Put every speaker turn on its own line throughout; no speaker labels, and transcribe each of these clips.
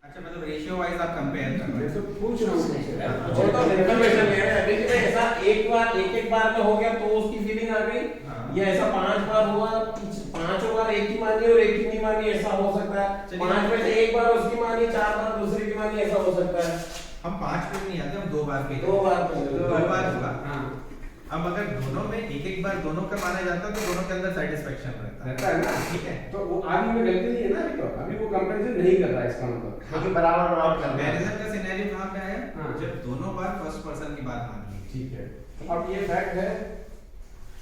अच्छा मतलब ratio wise आप कंपेयर कर रहे
मैं
हैं।
तो पूछ रहा हूँ तुमसे।
वो तो इन्फॉर्मेशन ले रहे हैं। अभी कि ऐसा एक बार में हो गया तो उसकी फीलिंग आ गई,
हाँ।
या ऐसा 5 बार हुआ, 5 बार एक ही मानी और एक ही नहीं मानी, ऐसा हो सकता है।
चलिए।
5 में से एक बार उसकी मानी, 4 बार दूसरी की मानी, ऐसा हो सकता है।
हम 5 पे नहीं आते, हम 2 बार पे
2 बार पे।
दो बार हुआ।
हाँ
अब अगर दोनों में एक बार दोनों का माना जाता है तो दोनों के अंदर सेटिस्फेक्शन रहता
है ना।
ठीक है।
तो वो आदमी में गलती नहीं है ना, अभी तो अभी वो कंपैरिजन नहीं कर रहा है, इसका मतलब
क्योंकि बराबर बराबर कर रहे हैं।
कंपैरिजन का सिनेरियो कहां पे आया
हाँ।
जब दोनों बार फर्स्ट पर्सन की बात मान ली।
ठीक है। तो अब ये फैक्ट है,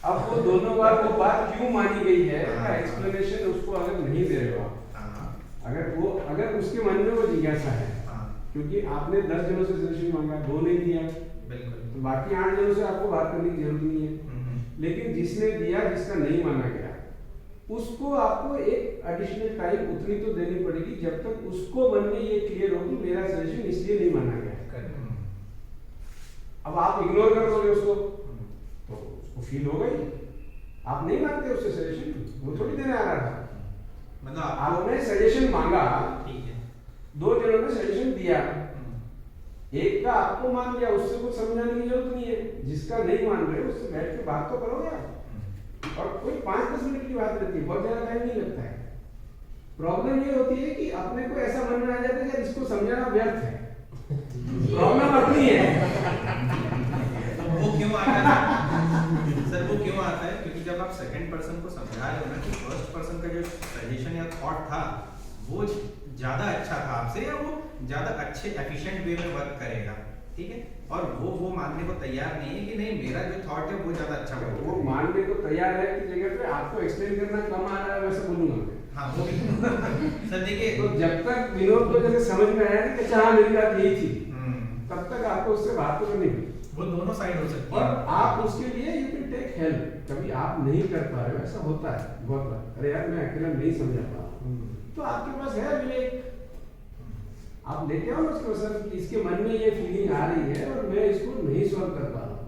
अब वो दोनों बार वो बात क्यों मानी गई है का एक्सप्लेनेशन उसको अगर नहीं दे रहे हो आप,
हां
अगर उसके मन में वो जिज्ञासा है,
हां
क्योंकि आपने 10 जनों से सजेशन मांगा, 2 नहीं दिया,
बिल्कुल।
तो बाकी 8 जनों से आपको बात करने की जरूरत नहीं है। लेकिन जिसने दिया, जिसका नहीं माना गया, उसको आपको एक एडिशनल टाइम उतनी तो देनी पड़ेगी जब तक उसको मन में ये क्लियर हो कि मेरा सजेशन इसलिए नहीं माना गया। अब आप इग्नोर कर दोगे उसको तो उसको फील होगा ही, आप नहीं मानते उससे सजेशन, वो थोड़ी देने आ रहा था।
मतलब
आपने सजेशन मांगा,
ठीक है
2 जनों ने सजेशन दिया, एक का आपको मान लिया, उससे कुछ समझाने की जरूरत नहीं है। जिसका नहीं मान रहे उससे बैठ के बात तो करोगे आप, और कोई 5-10 मिनट की बात रहती है, बहुत ज्यादा टाइम नहीं लगता है। प्रॉब्लम ये होती है कि अपने को ऐसा मन में आ जाता है कि इसको समझाना व्यर्थ है, प्रॉब्लम अपनी है।
वो क्यों आता है सर, वो क्यों आता है क्योंकि जब आप सेकंड पर्सन को समझा रहे हो ना कि फर्स्ट पर्सन का जो सजेशन या थॉट था वो ज्यादा अच्छा था आपसे, या वो ज्यादा अच्छे एफिशिएंट वे में वर्क करेगा, ठीक है, और वो मानने को तैयार नहीं है कि नहीं मेरा जो थॉट है वो ज्यादा अच्छा वर्क
वो
करेगा।
मानने को तैयार है कि जगह पे आपको एक्सप्लेन करना कम आ रहा है, वैसे बोलूंगा मैं।
हाँ वो भी सर देखिए
तो जब तक विनोद को जैसे समझ में आया कि अच्छा हाँ मेरी बात यही थी, तब तक आपको उससे बात तो करनी है।
वो दोनों साइड हो सकती
और
है।
आप उसके लिए यू कैन टेक हेल्प। कभी आप नहीं कर पा रहे हो, ऐसा होता है बहुत बार, अरे यार मैं अकेला नहीं समझा पा रहा हूं, तो आपके पास है विवेक, आप लेके आओ उसको, सर कि इसके मन में ये फीलिंग आ रही है और मैं इसको नहीं सॉल्व कर पा रहा हूं।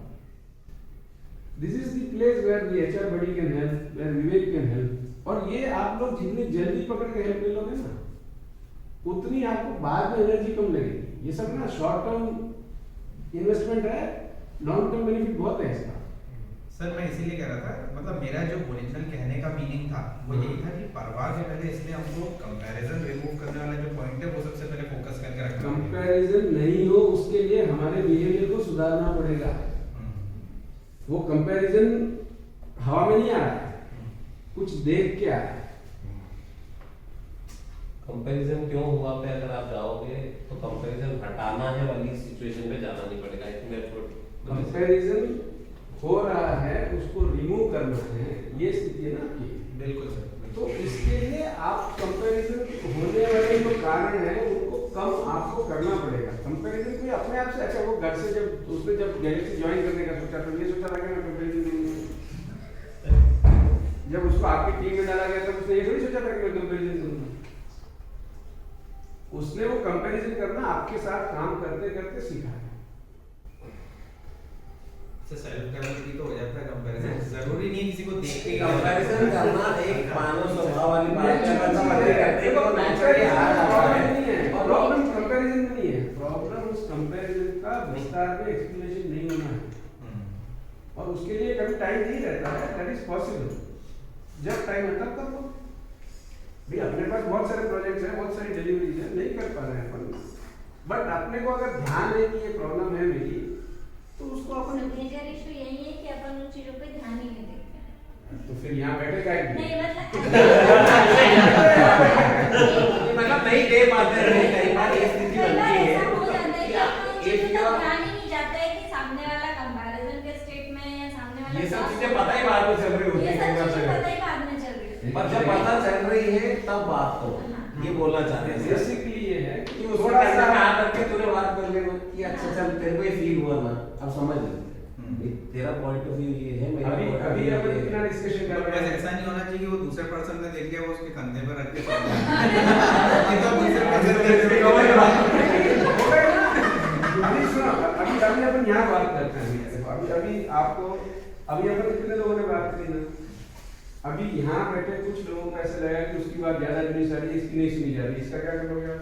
This is the place where the HR buddy can help, where Vivek can help. और ये आप लोग जितनी जल्दी पकड़ के हेल्प ले लोगे ना, उतनी आपको बाद में एनर्जी कम लगेगी। ये सब ना शॉर्ट टर्म इन्वेस्टमेंट है, लॉन्ग टर्म बेनिफिट बहुत है इसका।
सर मैं इसीलिए कह रहा था, मतलब मेरा जो ओरिजिनल कहने का मीनिंग था वो यही था कि परवाह से पहले इसलिए हमको कंपैरिजन रिमूव करने वाला जो पॉइंट है वो सबसे पहले फोकस करके रखना है।
कंपैरिजन नहीं हो उसके लिए हमारे बिहेवियर को सुधारना पड़ेगा। वो कंपैरिजन हवा में नहीं आ रहा है, कुछ देख के आ रहा है।
कंपैरिजन क्यों हुआ पे अगर आप जाओगे तो कंपैरिजन हटाना है वाली सिचुएशन पे जाना नहीं पड़ेगा। I think that's what
comparison हो रहा है, उसको रिमूव करना है, ये स्थिति है ना आपकी।
बिल्कुल सर।
तो इसके लिए आप कंपैरिजन होने वाले जो कारण है उनको कम आपको करना पड़ेगा। कंपैरिजन कोई अपने आप से, अच्छा वो घर से जब उसने जब गैलेक्सी ज्वाइन करने का सोचा तो ये सोचा था कि मैं कंपैरिजन करूंगा। जब उसको आपकी टीम में डाला गया तब उसने ये थोड़ी सोचा था कि मैं कंपैरिजन करूंगा। उसने वो कंपैरिजन करना आपके साथ काम करते करते सीखा है।
सेल्फ डेवलपमेंट तो हो जाता है कंपैरिजन, जरूरी नहीं किसी को देख के
कंपैरिजन करना एक मानव स्वभाव वाली बात है। अगर हम पहले करते हैं तो नेचुरली आ जाता है।
प्रॉब्लम कंपैरिजन में नहीं है, प्रॉब्लम उस कंपैरिजन का विस्तार में एक्सप्लेनेशन नहीं होना है, और उसके लिए कभी टाइम नहीं रहता है। दैट इज पॉसिबल, जब टाइम है तब कर लो। भी अपने पास बहुत सारे प्रोजेक्ट्स हैं, बहुत सारी डिलीवरीज है, नहीं कर पा रहे हैं अपन, बट अपने को अगर ध्यान है कि ये प्रॉब्लम है मेरी, तो उसको अपन
मेजर इशू यही है कि अपन उन चीजों पे ध्यान ही नहीं देते हैं।
तो फिर यहाँ बैठे का
नहीं
मतलब नहीं दे पाते हैं। कई बार ये स्थिति
कई बार
बनती
ऐसा
है
हो जाता है कि अपन उन
कि
चीजों
if you
पे
are-
ध्यान ही नहीं जाता है कि सामने वाला कंपैरिजन के स्टेट में है या सामने वाला
ये सब
क्या
चीजें पता ही बाद में चल रही होती
ये
है
सब
कई बार
चीजें
से।
पता ही बाद में चल रही होती
पर जब पता चल रही है तब बात तो ये बोलना चाहते हैं
बेसिकली ये है
कि उसको करने में आ करके तूने बात कर ली कि अच्छा चल तेरे को ये फील हुआ ना, अब समझ ले तेरा पॉइंट ऑफ व्यू ये है, मेरा
अभी
point of
अभी
view
अपन
ये है।
इतना डिस्कशन कर
बस
रहे हैं।
ऐसा नहीं होना चाहिए कि वो दूसरे पर्सन ने देख लिया वो उसके कंधे पर रख के सो गया। ये तो दूसरे पर्सन ने देख लिया।
अभी सुनो, अभी अभी अपन यहाँ बात करते हैं। देखो अभी आपको अभी अपन कितने लोगों ने बात करी ना, अभी यहाँ बैठे कुछ लोगों को ऐसा लगा कि उसकी बात ज्यादा नहीं सुनी, इसकी नहीं सुनी जा रही, इसका क्या करोगे?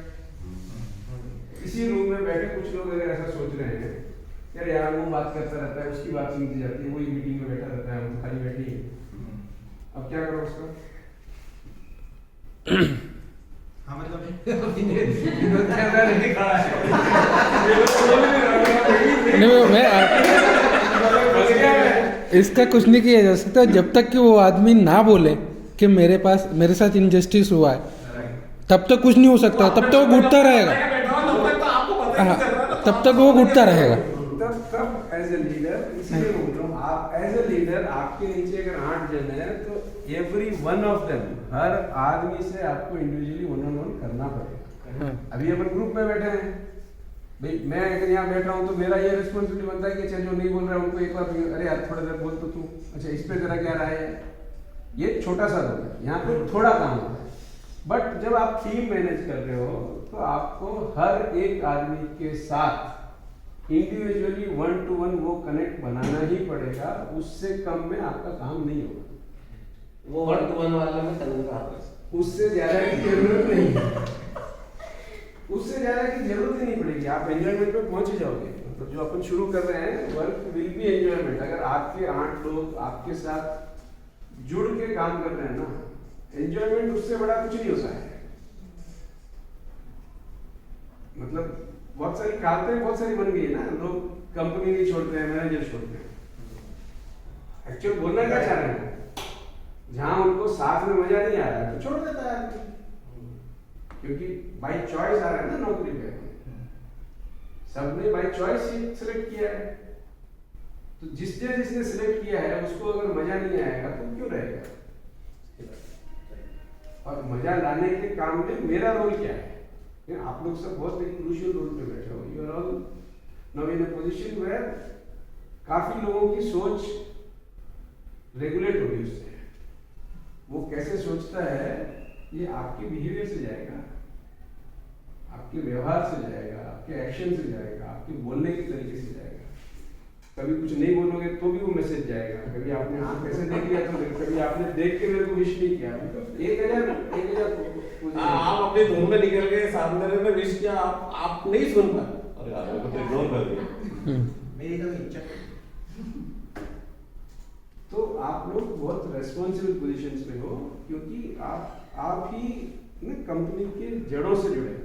इसी रूम में बैठे कुछ लोग अगर ऐसा सोच रहे हैं यार यार वो बात करता रहता है, उसकी बात सुनती जाती है, वही मीटिंग में बैठा रहता है, हम तो खाली बैठे ही हैं। अब क्या करो उसका?
हाँ मतलब
नहीं मैं इसका कुछ नहीं किया जा सकता जब तक कि वो आदमी ना बोले कि मेरे साथ इनजस्टिस हुआ है, तब तक कुछ नहीं हो सकता, तब तक वो घुटता रहेगा। हाँ, तब तक वो घुटता रहेगा।
तब एज ए लीडर, इसीलिए बोल रहा हूँ, आप एज ए लीडर आपके नीचे अगर 8 जन है तो एवरी वन ऑफ देम, हर आदमी से आपको इंडिविजुअली 1-on-1 करना पड़ेगा। अभी अपन ग्रुप में बैठे हैं भाई, मैं अगर यहाँ बैठा हूँ तो मेरा ये रिस्पॉन्सिबिलिटी बनता है कि अच्छा जो नहीं बोल रहा है उनको एक बार अरे यार थोड़ा देर बोल तो तू, अच्छा इस पे तेरा क्या राय है। ये छोटा सा रोल है, यहाँ पे थोड़ा काम होता है। बट जब आप टीम मैनेज कर रहे हो तो आपको हर एक आदमी के साथ इंडिविजुअली 1-to-1 वो कनेक्ट बनाना ही पड़ेगा, उससे कम में आपका काम नहीं होगा।
वो 1-to-1 वाला में करने का
उससे ज्यादा की जरूरत नहीं है, उससे ज्यादा की जरूरत ही नहीं पड़ेगी, आप एंजॉयमेंट पे पहुंच ही जाओगे। मतलब जो अपन शुरू कर रहे हैं, वर्क विल बी एंजॉयमेंट। अगर आपके 8 लोग आपके साथ जुड़ के काम कर रहे हैं ना, एंजॉयमेंट उससे बड़ा कुछ नहीं होता है। मतलब बहुत सारी कहावतें बहुत सारी बन गई है ना, लोग कंपनी नहीं छोड़ते हैं, मैनेजर छोड़ते हैं। एक्चुअल बोलना क्या चाह रहे हैं, जहां उनको साथ में मजा नहीं आ रहा है तो छोड़ देता है आदमी, क्योंकि बाय चॉइस आ रहा है ना नौकरी पे, सबने बाय चॉइस ही सिलेक्ट किया है। तो जिसने सिलेक्ट किया है उसको अगर मजा नहीं आएगा तो क्यों रहेगा। और मजा लाने के काम में मेरा रोल क्या है? आप लोग सब बहुत एक क्रूशियल रोल पे बैठे हो। You are all now in a position where काफी लोगों की सोच रेगुलेट होगी उससे। वो कैसे सोचता है ये आपके बिहेवियर से जाएगा, आपके व्यवहार से जाएगा, आपके एक्शन से जाएगा, आपके बोलने के तरीके से जाएगा। कभी कुछ नहीं बोलोगे तो भी वो मैसेज जाएगा, कभी आपने आंख कैसे देख लिया तो कभी आपने देख के मेरे को विश नहीं किया। 1000
आप अपने धुन में निकल गए, सामने ने विश किया, आप नहीं सुन पाए, अरे यार वो तो इग्नोर कर दिया।
मेरी तो इच्छा।
तो आप लोग बहुत रेस्पॉन्सिबल पोजीशंस पे हो, क्योंकि आप ही ना कंपनी के जड़ों से जुड़े हो।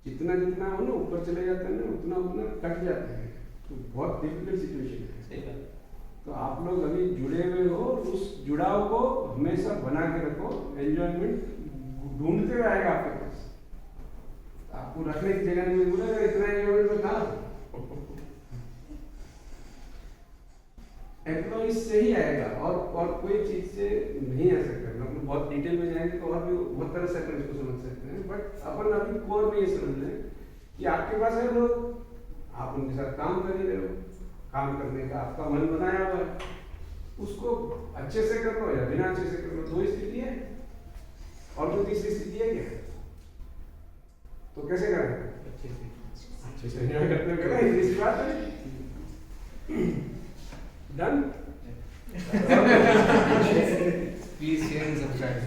जितना हो ना ऊपर चले जाते हैं ना, उतना कट जाते हैं, तो बहुत डिफिकल्ट सिचुएशन है। तो आप लोग अभी जुड़े हुए हो, उस जुड़ाव को हमेशा बना के रखो। एंजॉयमेंट ढूंढते हुए आएगा आपके पास, आपको रखने की जगह नहीं मिलेगा, इतना एंजॉयमेंट में कहाँ एम्प्लॉइज से ही आएगा, और कोई चीज से नहीं आ सकता। मतलब बहुत डिटेल में जाएंगे तो और भी बहुत तरह से अपन इसको समझ सकते हैं, बट अपन अभी कोर में ये समझ लें कि आपके पास है लोग, आप उनके साथ काम कर ही रहे हो, काम करने का आपका मन बनाया हुआ है, उसको अच्छे से कर लो या बिना अच्छे से कर लो, 2 स्थिति है। और जो तीसरी स्थिति है क्या, तो कैसे करें? अच्छे से एंजॉय करते हुए तीसरी बात है done.
Please share and subscribe.